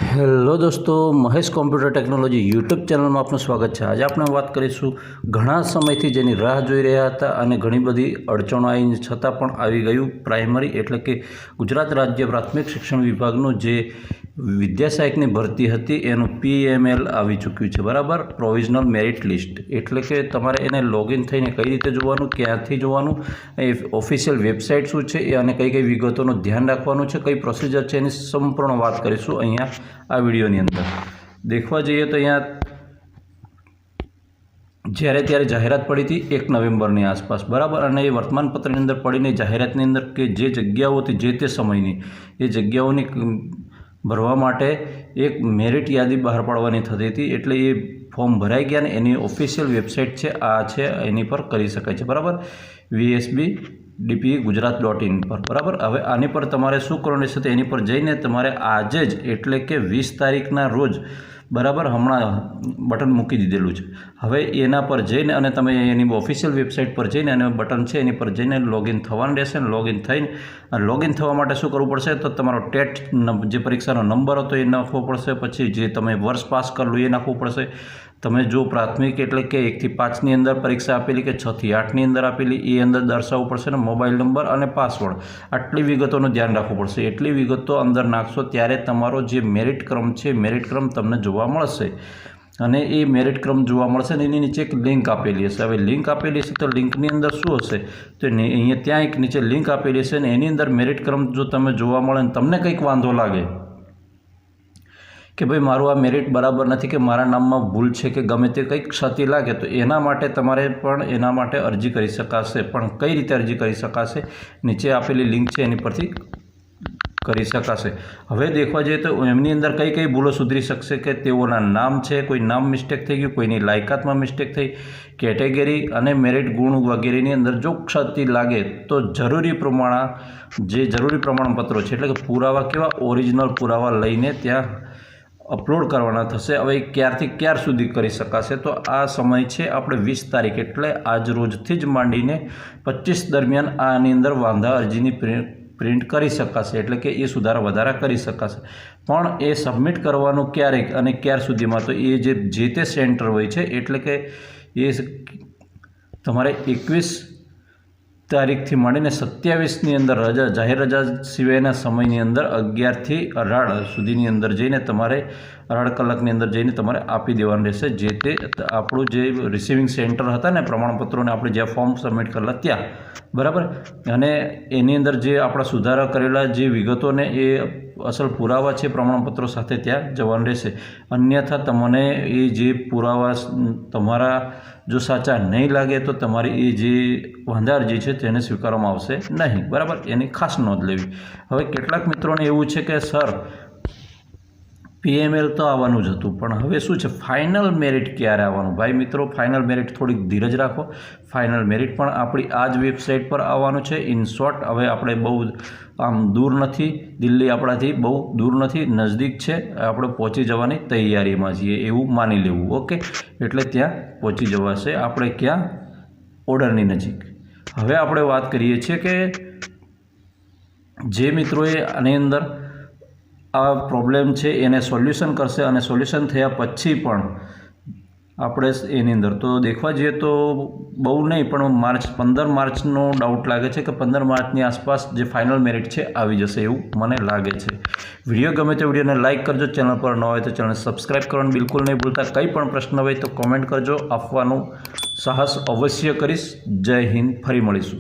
Hello દોસ્તો, Mahesh computer technology YouTube ચેનલમાં આપનું સ્વાગત છે। આજે આપણે વાત કરીશું ઘણા સમયથી જેની રાહ જોઈ રહ્યા હતા અને ઘણી બધી અડચણો આવી છતાં પણ આવી ગયું પ્રાઇમરી એટલે કે ગુજરાત રાજ્ય પ્રાથમિક શિક્ષણ વિભાગનું જે વિદ્યા સહાયકની ભરતી હતી એનું PML આવી ચૂક્યું છે, બરાબર। પ્રોવિઝનલ મેરિટ લિસ્ટ એટલે કે તમારે એને લોગિન થઈને કઈ રીતે જોવાનું, ક્યાંથી જોવાનું, એ ઓફિશિયલ વેબસાઇટ શું છે એ અને કઈ કઈ વિગતોનું ધ્યાન રાખવાનું છે, કઈ પ્રોસિજર છે એની સંપૂર્ણ વાત કરીશું અહીંયા આ વિડીયોની અંદર। દેખવા જઈએ તો અહીંયા જ્યારે ત્યારે જાહેરાત પડી હતી 1 નવેમ્બરની આસપાસ, બરાબર। અને એ વર્તમાનપત્રની અંદર પડીને જાહેરાતની અંદર કે જે જગ્યાઓ હતી જે તે સમયની એ જગ્યાઓની ભરવા માટે એક મેરિટ યાદી બહાર પાડવાની થતી હતી, એટલે એ ફોર્મ ભરાઈ ગયા ને એની ઓફિશિયલ વેબસાઇટ છે આ છે, એની પર કરી શકાય છે, બરાબર। VSBDPE-gujarat.in પર, બરાબર। હવે આની પર તમારે શું કરવાનું રહેશે તો એની પર જઈને તમારે આજે જ એટલે કે 20 તારીખના રોજ, બરાબર, હમણાં બટન મૂકી દીધેલું છે, હવે એના પર જઈને અને તમે એની ઓફિશિયલ વેબસાઇટ પર જઈને અને બટન છે એની પર જઈને લોગિન થવાનું રહેશે। લોગિન થઈને લોગિન થવા માટે શું કરવું પડશે તો તમારો ટેટ જે પરીક્ષાનો નંબર હતો એ નાખવો પડશે, પછી જે તમે વર્ષ પાસ કરેલું એ નાખવું પડશે, તમે જો પ્રાથમિક એટલે કે 1 થી 5ની અંદર પરીક્ષા આપેલી કે 6 થી 8ની અંદર આપેલી એ અંદર દર્શાવવું પડશે ને મોબાઈલ નંબર અને પાસવર્ડ, આટલી વિગતોનું ધ્યાન રાખવું પડશે। એટલી વિગતો અંદર નાખશો ત્યારે તમારો જે મેરિટ ક્રમ છે મેરિટ ક્રમ તમને જોવા મળશે અને એ મેરિટ ક્રમ જોવા મળશે ને એની નીચે એક લિંક આપેલી હશે। હવે લિંક આપેલી હશે તો લિંકની અંદર શું હશે તો અહીંયા ત્યાં એક નીચે લિંક આપેલી હશે ને એની અંદર મેરિટ ક્રમ જો તમે જોવા મળે ને તમને કંઈક વાંધો લાગે કે ભાઈ મારું આ મેરિટ બરાબર નથી કે મારા નામમાં ભૂલ છે કે ગમે તે કંઈક ક્ષતિ લાગે તો એના માટે તમારે પણ એના માટે અરજી કરી શકાશે। પણ કઈ રીતે અરજી કરી શકાશે, નીચે આપેલી લિંક છે એની પરથી કરી શકાશે। હવે દેખવા જઈએ તો એમની અંદર કઈ કઈ ભૂલો સુધરી શકશે કે તેઓના નામ છે, કોઈ નામ મિસ્ટેક થઈ ગયું, કોઈની લાયકાતમાં મિસ્ટેક થઈ, કેટેગરી અને મેરિટ ગુણ વગેરેની અંદર જો ક્ષતિ લાગે તો જરૂરી પ્રમાણપત્રો છે એટલે કે પુરાવા કેવા ઓરિજિનલ પુરાવા લઈને ત્યાં અપલોડ કરવાના થશે। હવે ક્યારથી ક્યાર સુધી કરી શકાશે તો આ સમય છે આપણે 20 તારીખ એટલે આજ રોજથી જ માંડીને 25 દરમિયાન આની અંદર વાંધા અરજીની પ્રિન્ટ કરી શકાશે એટલે કે એ સુધારા વધારા કરી શકાશે। પણ એ સબમિટ કરવાનું ક્યારેક અને ક્યાર સુધીમાં તો એ જે તે સેન્ટર હોય છે એટલે કે એ તમારે 21 તારીખથી માંડીને 27ની અંદર રજા, જાહેર રજા સિવાયના સમયની અંદર 11 થી 18 સુધીની અંદર જઈને તમારે 18 કલાકની અંદર જઈને તમારે આપી દેવાનું રહેશે જે તે આપણું જે રિસીવિંગ સેન્ટર હતા ને પ્રમાણપત્રોને આપણે જ્યાં ફોર્મ સબમિટ કરેલા ત્યાં, બરાબર। અને એની અંદર જે આપણા સુધારા કરેલા જે વિગતોને એ અસલ પુરાવા છે પ્રમાણપત્રો સાથે ત્યાં જવાનું રહેશે, અન્યથા તમને એ જે પુરાવા તમારા જો સાચા નહીં લાગે તો તમારી એ જે વાંધા અરજી છે તેને સ્વીકારવામાં આવશે નહીં, બરાબર। એની ખાસ નોંધ લેવી। હવે કેટલાક મિત્રોને એવું છે કે સર PML તો આવવાનું જ હતું પણ હવે શું છે ફાઇનલ મેરિટ ક્યારે આવવાનું? ભાઈ મિત્રો, ફાઇનલ મેરિટ થોડીક ધીરજ રાખો, ફાઇનલ મેરિટ પણ આપણી આ જ વેબસાઇટ પર આવવાનું છે। ઇન શોર્ટ હવે આપણે બહુ આમ દૂર નથી, દિલ્હી આપણાથી બહુ દૂર નથી, નજદીક છે, આપણે પહોંચી જવાની તૈયારીમાં છીએ એવું માની લેવું, ઓકે। એટલે ત્યાં પહોંચી જવાશે આપણે ક્યાં? ઓર્ડરની નજીક। હવે આપણે વાત કરીએ છીએ કે જે મિત્રોએ આની અંદર આ પ્રોબ્લેમ છે એને સોલ્યુશન કરશે અને સોલ્યુશન થયા પછી પણ આપણે એની અંદર તો દેખવા જઈએ તો બહુ નહીં પણ 15 માર્ચનો ડાઉટ લાગે છે કે 15 માર્ચની આસપાસ જે ફાઇનલ મેરિટ છે આવી જશે એવું મને લાગે છે। વિડીયો ગમે તો વિડીયોને લાઇક કરજો, ચેનલ પર ન હોય તો ચેનલ સબસ્ક્રાઈબ કરવાનું બિલકુલ નહીં ભૂલતા। કંઈ પણ પ્રશ્ન હોય તો કોમેન્ટ કરજો, આપવાનું સાહસ અવશ્ય કરીશ। જય હિન્દ, ફરી મળીશું।